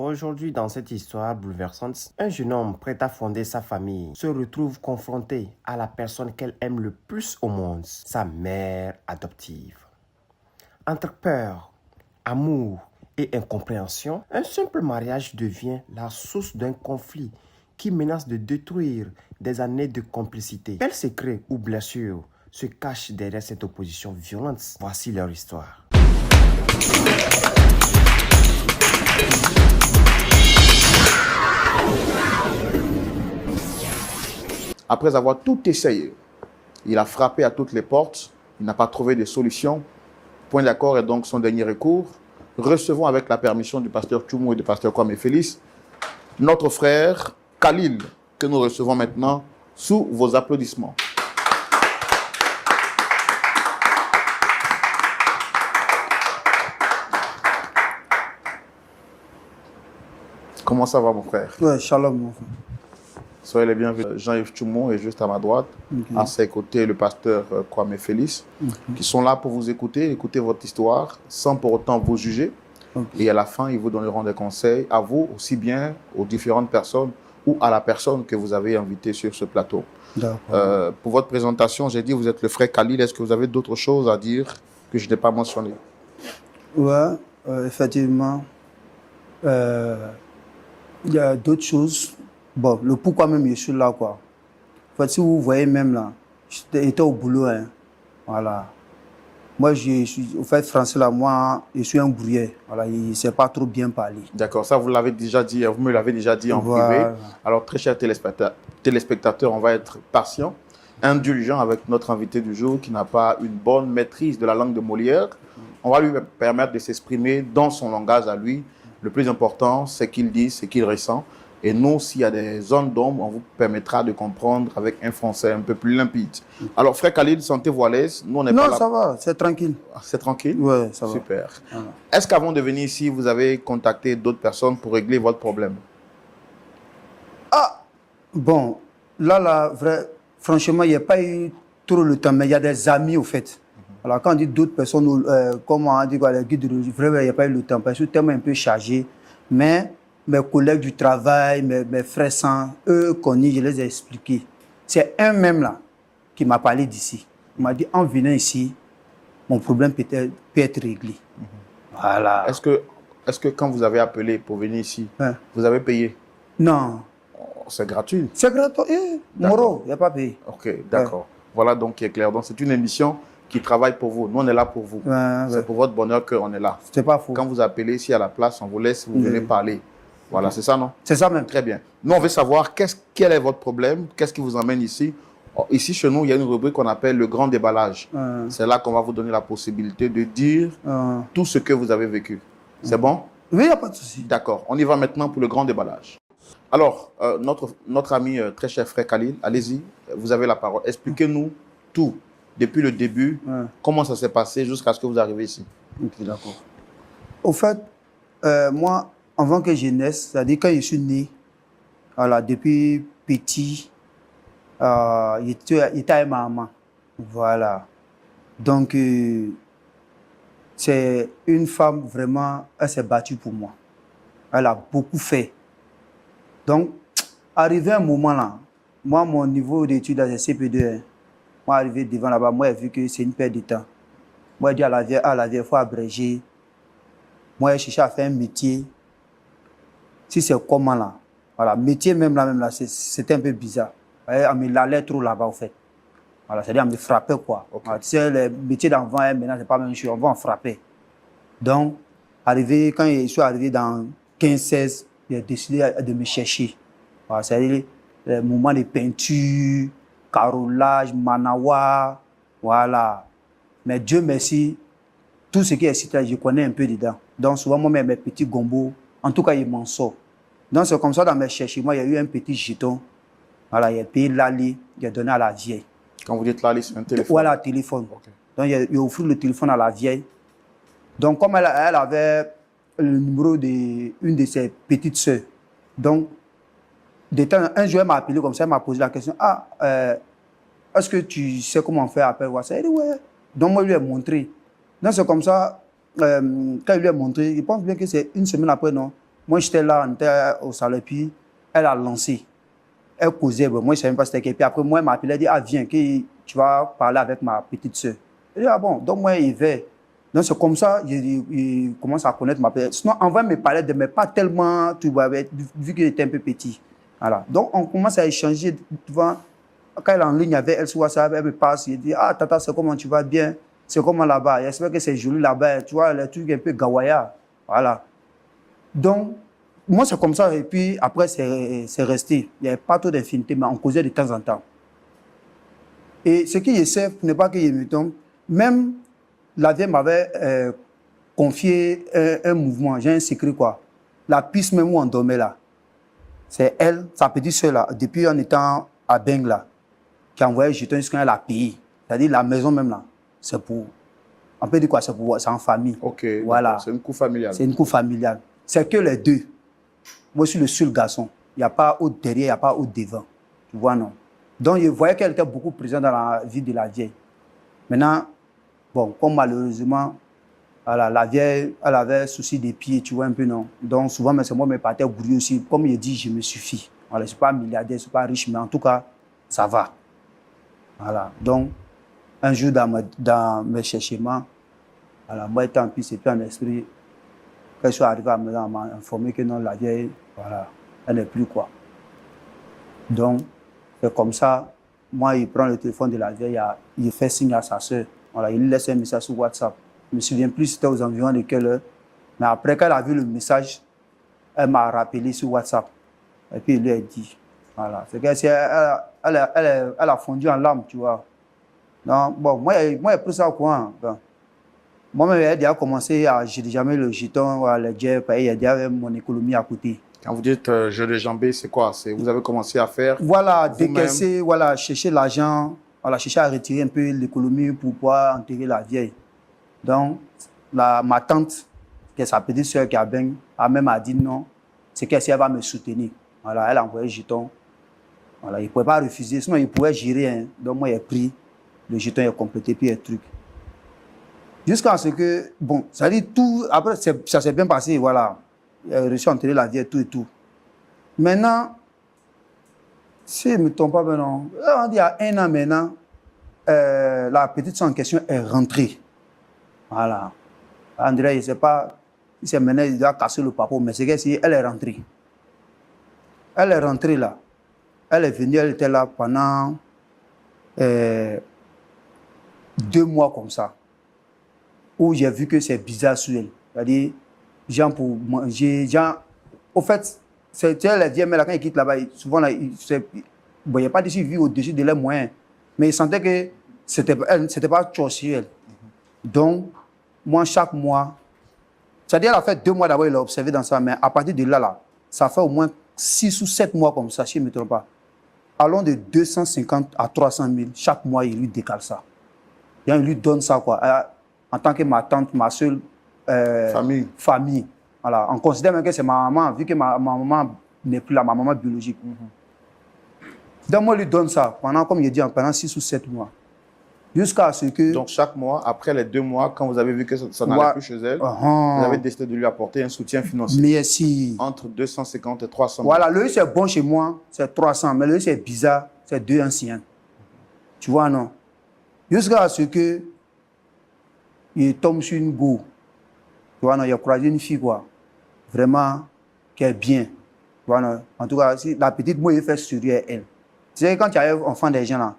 Aujourd'hui, dans cette histoire bouleversante, un jeune homme prêt à fonder sa famille se retrouve confronté à la personne qu'elle aime le plus au monde, sa mère adoptive. Entre peur, amour et incompréhension, un simple mariage devient la source d'un conflit qui menace de détruire des années de complicité. Quels secrets ou blessures se cachent derrière cette opposition violente? Voici leur histoire. Après avoir tout essayé, il a frappé à toutes les portes, il n'a pas trouvé de solution. Point d'accord est donc son dernier recours. Recevons avec la permission du pasteur Tchoumou et du pasteur Kwame Félix notre frère Khalil, que nous recevons maintenant sous vos applaudissements. Comment ça va, mon frère? Ouais, shalom, mon frère. Soyez les bienvenus. Jean-Yves Tchoumou est juste à ma droite. À ses côtés, le pasteur Kwame Félix, qui sont là pour vous écouter votre histoire, sans pour autant vous juger. Et à la fin, ils vous donneront des conseils, à vous aussi bien, aux différentes personnes ou à la personne que vous avez invitée sur ce plateau. Pour votre présentation, j'ai dit vous êtes le frère Khalil. Est-ce que vous avez d'autres choses à dire que je n'ai pas mentionnées? Ouais, effectivement. Il y a d'autres choses. Bon, le pourquoi même je suis là, quoi. En fait, si vous voyez même là, j'étais au boulot, hein. Voilà. Moi, je suis, au fait, français là, moi, je suis un brouillé. Voilà, il ne sait pas trop bien parler. D'accord, ça vous l'avez déjà dit, vous me l'avez déjà dit en privé. Alors, très chers téléspectateurs, on va être patient, indulgent avec notre invité du jour qui n'a pas une bonne maîtrise de la langue de Molière. On va lui permettre de s'exprimer dans son langage à lui. Le plus important, c'est qu'il dit ce qu'il ressent. Et nous, s'il y a des zones d'ombre, on vous permettra de comprendre avec un français un peu plus limpide. Alors, frère Khalil, sentez-vous à l'aise. Nous, on n'est pas là. Non, ça va, c'est tranquille. C'est tranquille? Oui, ça va. Super. Est-ce qu'avant de venir ici, vous avez contacté d'autres personnes pour régler votre problème? Ah, bon, là, franchement, il n'y a pas eu trop le temps, mais il y a des amis, au fait. Alors, quand on dit d'autres personnes, comme on dit, les guides de religion, vraiment, il n'y a pas eu le temps, parce que le thème est un peu chargé. Mais mes collègues du travail, mes frères sans, eux connus, je les ai expliqués. C'est un même là qui m'a parlé d'ici. Il m'a dit, en venant ici, mon problème peut être réglé. Voilà. Est-ce que quand vous avez appelé pour venir ici, vous avez payé? Non. C'est gratuit? C'est gratuit. Moro, il n'y a pas payé. Ok, d'accord. Voilà donc qui est clair. Donc c'est une émission qui travaille pour vous. Nous, on est là pour vous. C'est pour votre bonheur qu'on est là. C'est pas faux. Quand vous appelez ici à la place, on vous laisse, vous venez parler. Voilà, c'est ça, non? C'est ça même. Très bien. Nous, on veut savoir quel est votre problème, qu'est-ce qui vous emmène ici. Ici, chez nous, il y a une rubrique qu'on appelle le grand déballage. C'est là qu'on va vous donner la possibilité de dire tout ce que vous avez vécu. C'est bon? Oui, il n'y a pas de souci. D'accord. On y va maintenant pour le grand déballage. Alors, notre ami, très cher frère Khalil, allez-y, vous avez la parole. Expliquez-nous tout, depuis le début, comment ça s'est passé jusqu'à ce que vous arrivez ici. Ok, d'accord. Au fait, moi, avant que je naisse, c'est-à-dire quand je suis né, voilà, depuis petit, il était avec ma maman. Voilà. Donc, c'est une femme vraiment, elle s'est battue pour moi. Elle a beaucoup fait. Donc, arrivé un moment là, moi, mon niveau d'études, c'est CP2. Hein. Moi, arrivé devant là-bas, moi, j'ai vu que c'est une perte de temps. Moi, j'ai dit à la vieille, il faut abréger. Moi, j'ai cherché à faire un métier. Si c'est comment là, voilà, métier même là, c'était un peu bizarre. On me l'allait trop là-bas, en fait. Voilà, c'est-à-dire, on me frappait, quoi. Okay. Voilà, tu sais, les métiers d'enfant, maintenant, c'est pas la même chose, on va en frapper. Donc, quand je suis arrivé dans 15-16, j'ai décidé de me chercher. Voilà, c'est-à-dire, les moments de peinture, carrelage, manawa, voilà. Mais Dieu merci, tout ce qui est cité, je connais un peu dedans. Donc, souvent, moi, mes petits gombos, en tout cas, ils m'en sortent. Donc, c'est comme ça, dans mes cherchements, moi, il y a eu un petit jeton. Voilà, il a payé l'allée, il a donné à la vieille. Quand vous dites l'allée, c'est un téléphone? Voilà, un téléphone. Okay. Donc, il a offert le téléphone à la vieille. Donc, comme elle avait le numéro d'une de ses petites sœurs. Donc, un jour, elle m'a appelé comme ça, elle m'a posé la question, est-ce que tu sais comment faire appel WhatsApp? Elle dit, ouais. Donc, moi, je lui ai montré. Donc, c'est comme ça, quand il lui a montré, je pense bien que c'est une semaine après, non? Moi, j'étais là, on était au salon, puis elle a lancé. Elle causait, moi, je ne savais même pas c'était qui. Puis après, moi, elle m'a appelé, elle a dit, ah, viens, tu vas parler avec ma petite soeur. Je dis, ah bon, donc moi, il va. Donc, c'est comme ça, il commence à connaître ma petite. Sinon, en vrai, il me parlait de, mais pas tellement, tu vois, vu qu'il était un peu petit. Voilà. Donc, on commence à échanger, tu vois. Quand elle est en ligne avec elle sur WhatsApp, elle me passe, elle dit, ah, tata, c'est comment tu vas bien? C'est comment là-bas? J'espère que c'est joli là-bas, tu vois, les trucs un peu gawaya. Voilà. Donc, moi, c'est comme ça. Et puis, après, c'est resté. Il n'y avait pas trop d'infinité, mais on causait de temps en temps. Et ce qui est safe, n'est pas qu'il me tombe. Même la vieille m'avait confié un mouvement. J'ai un secret, quoi. La piste même où on dormait là, c'est elle, sa petite soeur là, depuis en étant à Beng là, qui a envoyé jeton jusqu'à elle a payé. C'est-à-dire la maison même là, c'est pour. On peut dire quoi? C'est en famille. Ok. Voilà. C'est une cour familiale. C'est une cour familiale. C'est que les deux. Moi, je suis le seul garçon. Il n'y a pas autre derrière, il n'y a pas autre devant. Tu vois, non? Donc, je voyais qu'elle était beaucoup présente dans la vie de la vieille. Maintenant, bon, comme malheureusement, voilà, la vieille, elle avait souci des pieds, tu vois, un peu, non? Donc, souvent, c'est moi, mes partenaires gourus aussi. Comme il dit, je me suffis. Voilà, je ne suis pas milliardaire, je ne suis pas riche, mais en tout cas, ça va. Voilà. Donc, un jour, dans mes cherchements, voilà, moi, étant en plus, et puis en esprit, quand je suis arrivé à m'informer que non, la vieille, voilà, elle n'est plus quoi. Donc, c'est comme ça, moi, il prend le téléphone de la vieille, il fait signe à sa soeur. Voilà, il lui laisse un message sur WhatsApp. Je ne me souviens plus c'était aux environs de quelle heure. Mais après qu'elle a vu le message, elle m'a rappelé sur WhatsApp. Et puis, il lui a dit, voilà, c'est qu'elle elle a fondu en larmes, tu vois. Donc, bon, moi, j'ai pris ça au courant. Moi-même, j'ai déjà commencé à jeter jamais le jeton, les jets, il y a déjà mon économie à côté. Quand vous dites jeu de jambes, c'est quoi? Vous avez commencé à faire? Voilà, décaisser, voilà, chercher l'argent, voilà, chercher à retirer un peu l'économie pour pouvoir enterrer la vieille. Donc, ma tante, qui est sa petite soeur qui a bien, a même dit non, c'est qu'elle va me soutenir. Voilà, elle a envoyé le jeton. Voilà, il ne pouvait pas refuser, sinon il pouvait gérer. Hein. Donc, moi, j'ai pris le jeton, il a complété, puis il truc. Jusqu'à ce que, bon, ça dit tout, après, ça s'est bien passé, voilà. Il a réussi à enterrer la vieille, tout et tout. Maintenant, si je ne me trompe pas maintenant, on dit il y a 1 an maintenant, la petite soeur en question est rentrée. Voilà. André, je ne sais pas, si c'est maintenant, il doit casser le papo, mais c'est qu'elle est rentrée. Elle est rentrée là. Elle est venue, elle était là pendant 2 mois comme ça. Où j'ai vu que c'est bizarre sur elle. C'est-à-dire, gens pour manger, gens... Au fait, c'est les vieilles mères, quand ils quittent là-bas, souvent, là, bon, il n'y a pas de suivi au-dessus de leurs moyens. Mais ils sentaient que c'était pas trop sur elle. Donc, moi, chaque mois, c'est-à-dire, elle a fait 2 mois d'abord, il a observé dans ça, mais à partir de là, ça fait au moins 6 ou 7 mois comme ça, si je ne me trompe pas. Allons de 250 à 300 000, chaque mois, il lui décale ça. Et il lui donne ça, quoi. En tant que ma tante, ma seule famille. Voilà. On considère même que c'est ma maman, vu que ma maman n'est plus là, ma maman biologique. Donc, moi, je lui donne ça pendant, comme je dis, pendant 6 ou 7 mois. Jusqu'à ce que... Donc, chaque mois, après les 2 mois, quand vous avez vu que ça n'allait plus chez elle, vous avez décidé de lui apporter un soutien financier. Merci. Entre 250 et 300 000. Voilà, le c'est bon chez moi, c'est 300, mais le c'est bizarre, c'est 2 anciens. Tu vois, non? Jusqu'à ce que il tombe sur une go. Tu vois, non, il a croisé une fille, quoi. Vraiment, qui est bien. Tu vois, non? En tout cas, si la petite, moi, il fait sourire elle. Tu sais, quand tu as un enfant des gens, là,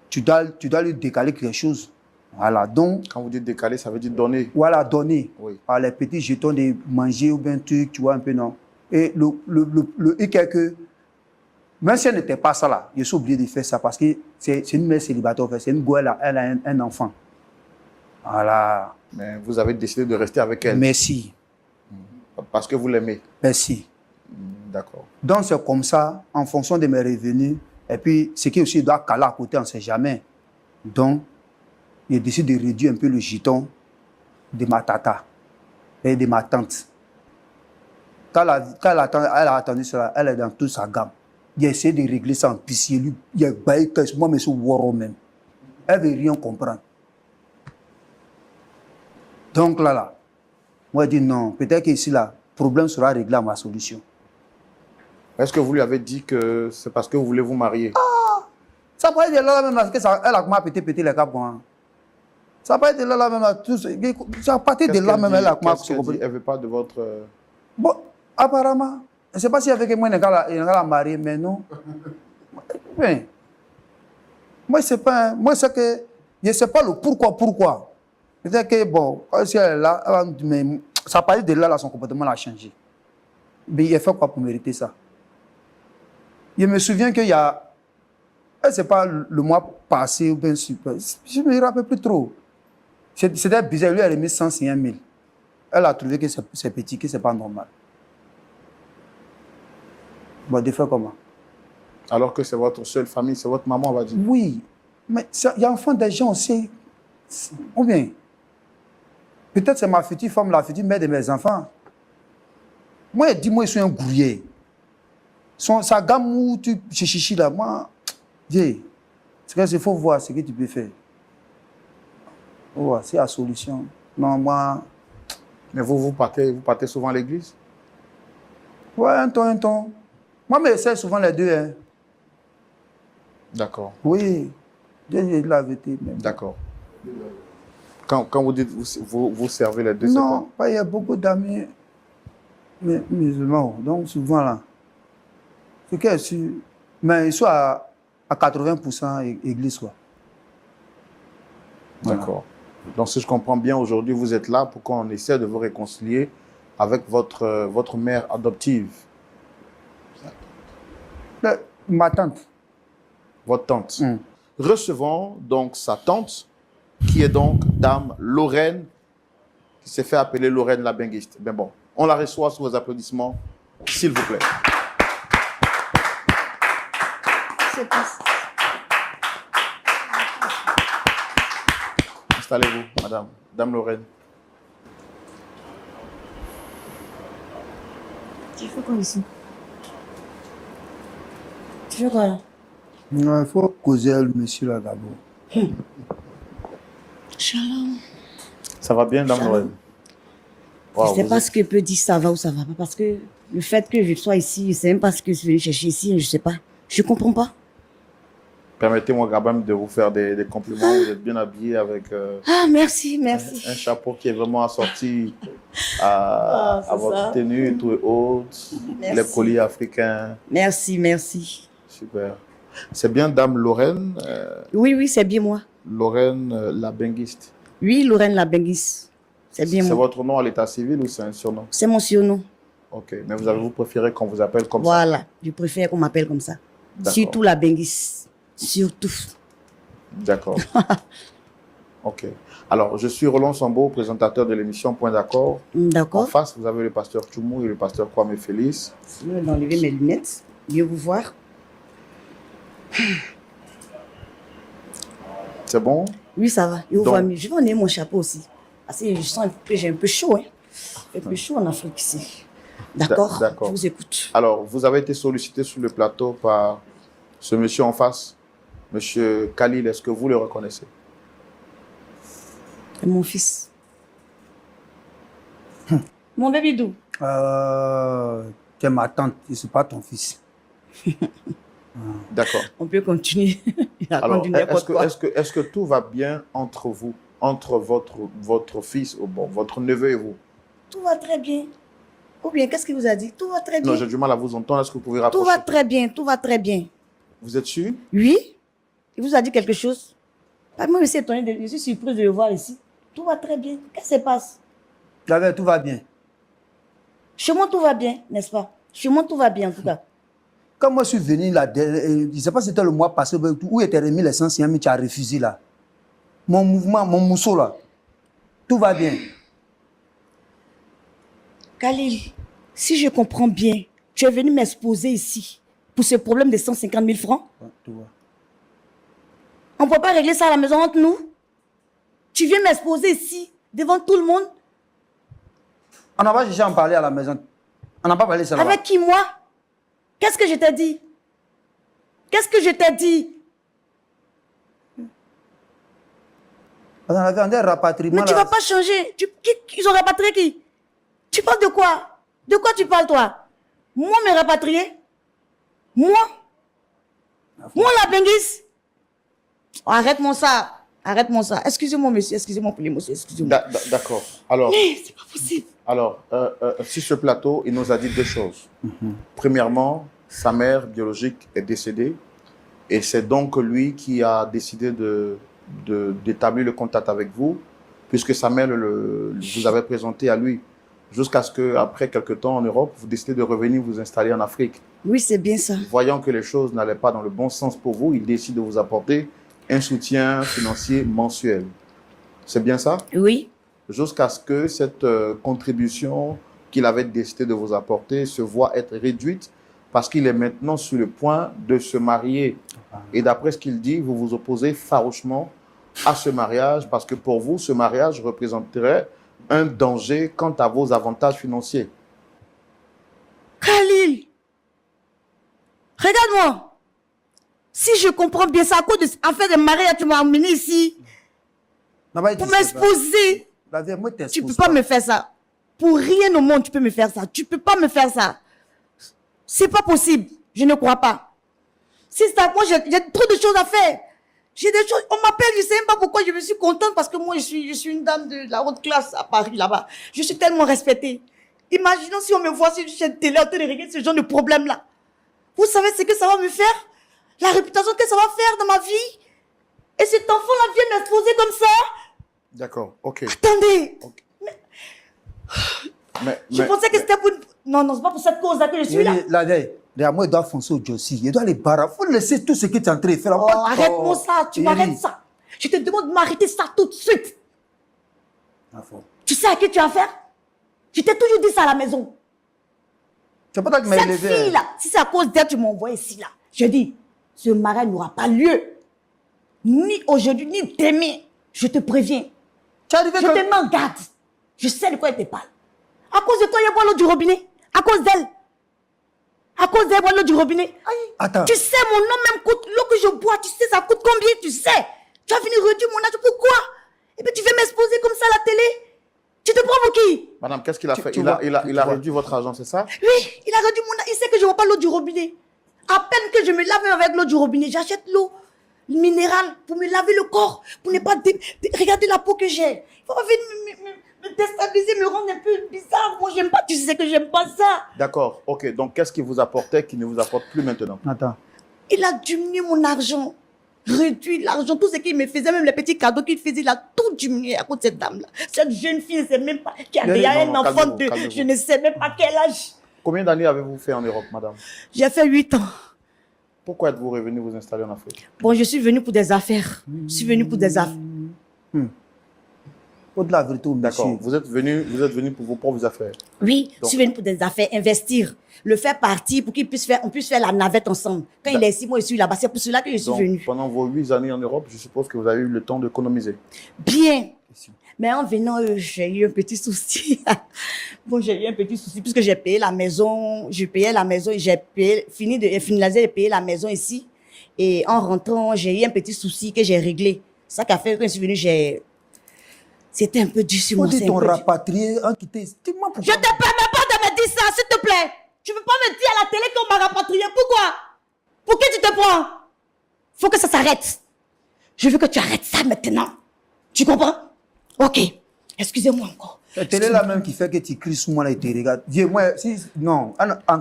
tu dois lui décaler quelque chose. Voilà, donc... Quand vous dites décaler, ça veut dire donner. Voilà, donner. Oui. Alors, les petits jetons de manger ou bien truc, tu vois, un peu, non? Et le hic est que, même si elle n'était pas ça, là, je suis obligé de faire ça parce que c'est une mère célibataire, en fait. C'est une go, elle a un enfant. Voilà. Mais vous avez décidé de rester avec elle. Merci. Parce que vous l'aimez. Merci. D'accord. Donc, c'est comme ça, en fonction de mes revenus. Et puis, ce qui aussi doit caler à côté, on ne sait jamais. Donc, je décide de réduire un peu le jeton de ma tata et de ma tante. Quand elle a attendu cela, elle est dans toute sa gamme. J'ai essayé de régler ça en pitié. Il a baillé moi, mais c'est Woro même. Elle ne veut rien comprendre. Donc là, moi, je dis non. Peut-être qu'ici, là, problème sera réglé à ma solution. Est-ce que vous lui avez dit que c'est parce que vous voulez vous marier? Ça peut être là même, elle a commencé à péter les câbles. Hein. Ça peut être là même, tout ça a partir de là même, elle a commencé à se Elle ne veut pas de votre... Bon, apparemment, je ne sais pas si avec moi, il la marier, mais non. Mais, moi, c'est pas, moi, c'est que, je ne sais pas le pourquoi. Peut-être que, bon, si elle est là, mais ça partir de là, son comportement a changé. Mais il a fait quoi pour mériter ça? Je me souviens qu'il y a, c'est pas le mois passé ou bien super, je ne me rappelle plus trop. C'était bizarre, lui a remis 105 000. Elle a trouvé que c'est petit, que ce n'est pas normal. Bon, de faire comment? Alors que c'est votre seule famille, c'est votre maman, on va dire. Oui, mais il y a un fond des gens aussi. Ou bien, peut-être c'est ma future femme, la future mère de mes enfants. Moi, dis-moi, je suis un gourrier. Sa gamme où tu chichi là, moi, dis, c'est qu'il faut voir ce que tu peux faire. Ouais, c'est la solution. Non, moi. Mais vous partez souvent à l'église? Ouais, un temps. Moi, mais c'est souvent les deux. Hein. D'accord. Oui, Dieu l'a vérité. D'accord. Quand vous dites vous servez les deux, c'est quoi? Non, il y a beaucoup d'amis musulmans. Donc, souvent là. C'est que mais ils sont à 80% église. Quoi. D'accord. Voilà. Donc, si je comprends bien, aujourd'hui, vous êtes là pour qu'on essaie de vous réconcilier avec votre mère adoptive. Ma tante. Votre tante. Recevons donc sa tante, qui est donc Dame Lorraine, qui s'est fait appeler Lorraine la Benguiste. Ben bon, on la reçoit sous vos applaudissements, s'il vous plaît. Installez-vous, madame. Dame Lorraine. Tu fais quoi ici? Tu fais quoi là? Il faut causer le monsieur là d'abord. Shalom. Ça va bien, Dame Lorraine? Je ne sais pas ce que peut dire ça va ou ça va pas. Parce que le fait que je sois ici, je ne sais même pas ce que je suis venu chercher ici. Je ne sais pas. Je ne comprends pas. Permettez-moi quand même de vous faire des compliments. Vous êtes bien habillé avec merci. un chapeau qui est vraiment assorti à votre tenue et tout et autres. Les colliers africains. Merci. Super. C'est bien Dame Lorraine Oui, c'est bien moi. Lorraine la Benguiste. Oui, Lorraine la Benguiste. C'est bien moi. C'est votre nom à l'état civil ou c'est un surnom? C'est mon surnom. Ok. Mais vous préférez qu'on vous appelle comme ça? Voilà. Je préfère qu'on m'appelle comme ça. Surtout la Benguiste. Surtout. D'accord. Ok. Alors, je suis Roland Sambo, présentateur de l'émission Point d'accord. D'accord. En face, vous avez le pasteur Tchoumou et le pasteur Kwame Félix. Je vais enlever mes lunettes. Mieux vous voir. C'est bon? Oui, ça va. Je vois mieux. Je vais enlever mon chapeau aussi. Parce que je sens que j'ai un peu chaud. Hein. Un peu chaud en Afrique ici. D'accord? Je vous écoute. Alors, vous avez été sollicité sur le plateau par ce monsieur en face, monsieur Khalil. Est-ce que vous le reconnaissez? C'est mon fils. Mon bébé d'où? Tu es ma tante, je ne suis pas ton fils. D'accord. On peut continuer. Alors, est-ce que tout va bien entre vous, entre votre fils, ou bon, votre neveu et vous? Tout va très bien. Ou bien, qu'est-ce qu'il vous a dit? Tout va très bien. Non, j'ai du mal à vous entendre. Est-ce que vous pouvez rapprocher? Tout va très bien. Vous êtes sûr? Oui. Il vous a dit quelque chose? Moi, je suis étonnée, je suis surprise de le voir ici. Tout va très bien. Qu'est-ce qui se passe? Tout va bien. Chez moi, tout va bien, n'est-ce pas? Chez moi, tout va bien, en tout cas. Quand moi, je suis venu là, je ne sais pas si c'était le mois passé, où était remis les 100 000, tu as refusé là. Mon mouvement, mon mousseau là. Tout va bien. Khalil, si je comprends bien, tu es venu m'exposer ici pour ce problème de 150 000 francs? Ouais, tout va. On ne peut pas régler ça à la maison entre nous? Tu viens m'exposer ici, devant tout le monde? On n'a pas cherché à en parler à la maison. On n'a pas parlé ça là-bas. Avec qui, moi? Qu'est-ce que je t'ai dit? Qu'est-ce que je t'ai dit? On avait un rapatriement. Mais tu ne vas pas changer. Ils ont rapatrié qui? Tu parles de quoi? De quoi tu parles, toi? Moi, me rapatrier? Moi? Moi, la Benguis? Oh, arrête-moi ça. Arrête-moi ça. Excusez-moi, monsieur. Excusez-moi pour l'émotion. Excusez-moi. D'accord. Alors, mais c'est pas possible. Alors, sur ce plateau, il nous a dit 2 choses. Premièrement, sa mère biologique est décédée et c'est donc lui qui a décidé d'établir le contact avec vous puisque sa mère vous avait présenté à lui jusqu'à ce qu'après quelques temps en Europe, vous décidez de revenir vous installer en Afrique. Oui, c'est bien ça. Voyant que les choses n'allaient pas dans le bon sens pour vous, il décide de vous apporter un soutien financier mensuel. C'est bien ça? Oui. Jusqu'à ce que cette contribution qu'il avait décidé de vous apporter se voit être réduite parce qu'il est maintenant sur le point de se marier. Et d'après ce qu'il dit, vous vous opposez farouchement à ce mariage parce que pour vous, ce mariage représenterait un danger quant à vos avantages financiers. Khalil, regarde-moi. Si je comprends bien, c'est à cause de l'affaire de mariage, tu m'as amené ici pour m'exposer. Tu ne peux pas me faire ça. Pour rien au monde, tu peux me faire ça. Tu ne peux pas me faire ça. C'est pas possible. Je ne crois pas. Si c'est à moi, j'ai trop de choses à faire. J'ai des choses. On m'appelle, je ne sais même pas pourquoi je me suis contente parce que moi, je suis une dame de la haute classe à Paris, là-bas. Je suis tellement respectée. Imaginons si on me voit sur une chaîne télé en train de régler ce genre de problème-là. Vous savez ce que ça va me faire? La réputation que ça va faire dans ma vie? Et cet enfant-là vient m'exposer comme ça? D'accord, ok. Attendez. Okay. Je pensais que c'était pour... Non, c'est pas pour cette cause-là que je suis là. Moi, il doit foncer au Jossi. Il doit les barrer. Il faut laisser tout ce que tu es en train de faire. Arrête-moi ça. Tu m'arrêtes ça. Je te demande de m'arrêter ça tout de suite. Tu sais à qui tu as affaire? Je t'ai toujours dit ça à la maison. C'est pas toi qui m'as élevé. Cette fille-là, si c'est à cause d'elle, tu m'as envoyé ici, là. Je dis, ce mariage n'aura pas lieu. Ni aujourd'hui, ni demain. Je te préviens. Je te mets en garde. Je sais de quoi elle te parle. À cause de toi, il y a boire l'eau du robinet. À cause d'elle. À cause d'elle, boire l'eau du robinet. Attends. Tu sais, mon nom même coûte. L'eau que je bois, tu sais, ça coûte combien? Tu sais. Tu vas venir réduire mon âge. Pourquoi? Et puis tu veux m'exposer comme ça à la télé? Tu te prends pour qui? Madame, qu'est-ce qu'il a fait? Il a réduit votre argent, c'est ça? Oui, il a réduit mon âge. Il sait que je ne bois pas l'eau du robinet. À peine que je me lave même avec l'eau du robinet, j'achète l'eau minérale pour me laver le corps, pour ne pas regarder la peau que j'ai. Il faut pas venir me déstabiliser, me rendre un peu bizarre. Moi, j'aime pas, tu sais que j'aime pas ça. D'accord, ok. Donc, qu'est-ce qu'il vous apportait qui ne vous apporte plus maintenant? Attends. Il a diminué mon argent, réduit l'argent, tout ce qu'il me faisait, même les petits cadeaux qu'il faisait, il a tout diminué à cause de cette dame-là. Cette jeune fille, je ne sais même pas, qui a déjà un enfant de, je ne sais même pas quel âge. Combien d'années avez-vous fait en Europe, madame? J'ai fait 8 ans. Pourquoi êtes-vous revenu vous installer en Afrique? Bon, je suis venu pour des affaires. Je suis venu pour des affaires. Au-delà de tout, d'accord. Vous êtes venu pour vos propres affaires? Oui, donc, je suis venu pour des affaires, investir, le faire partir pour qu'on puisse faire la navette ensemble. Quand il est 6 mois, je suis là-bas. C'est pour cela que je suis venu. Pendant vos 8 années en Europe, je suppose que vous avez eu le temps d'économiser. Bien. Mais en venant, j'ai eu un petit souci. Bon, j'ai eu un petit souci puisque j'ai payé la maison. Je payais la maison et j'ai finalisé de payer la maison ici. Et en rentrant, j'ai eu un petit souci que j'ai réglé. Ça qui a fait que quand je suis venu, c'était un peu dur sur moi. On dit ton rapatrié, hein, qui t'est... Je ne te permets pas de me dire ça, s'il te plaît. Tu ne peux pas me dire à la télé qu'on m'a rapatrié. Pourquoi? Pour qui tu te prends? Faut que ça s'arrête. Je veux que tu arrêtes ça maintenant. Tu comprends? Ok. Excusez-moi encore. C'est télé là même qui fait que tu cries sous moi là et tu regardes. Viens, moi, si... Non.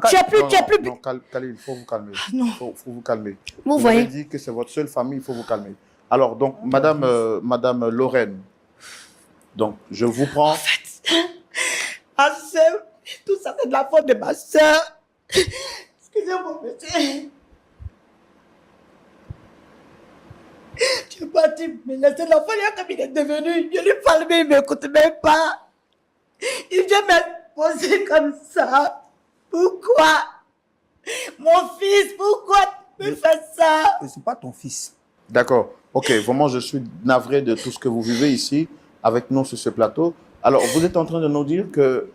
Tu es plus... Non, Khalil, il faut vous calmer. Non. Il faut vous calmer. Vous voyez? avez dit que c'est votre seule famille, il faut vous calmer. Alors, donc, Madame Lorraine, donc, je vous prends... En fait, ma soeur, tout ça c'est de la faute de ma soeur. Excusez-moi, monsieur. Tu es parti me laisser l'enfant, comme il est devenu. Je lui parle, mais il ne m'écoute même pas. Il vient me poser comme ça. Pourquoi? Mon fils, pourquoi tu me fais ça? Ce n'est pas ton fils. D'accord. Ok, vraiment, je suis navré de tout ce que vous vivez ici avec nous sur ce plateau. Alors, vous êtes en train de nous dire que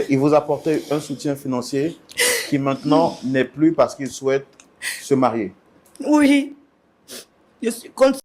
il vous apportait un soutien financier qui maintenant n'est plus parce qu'il souhaite se marier. Oui. Je suis contre.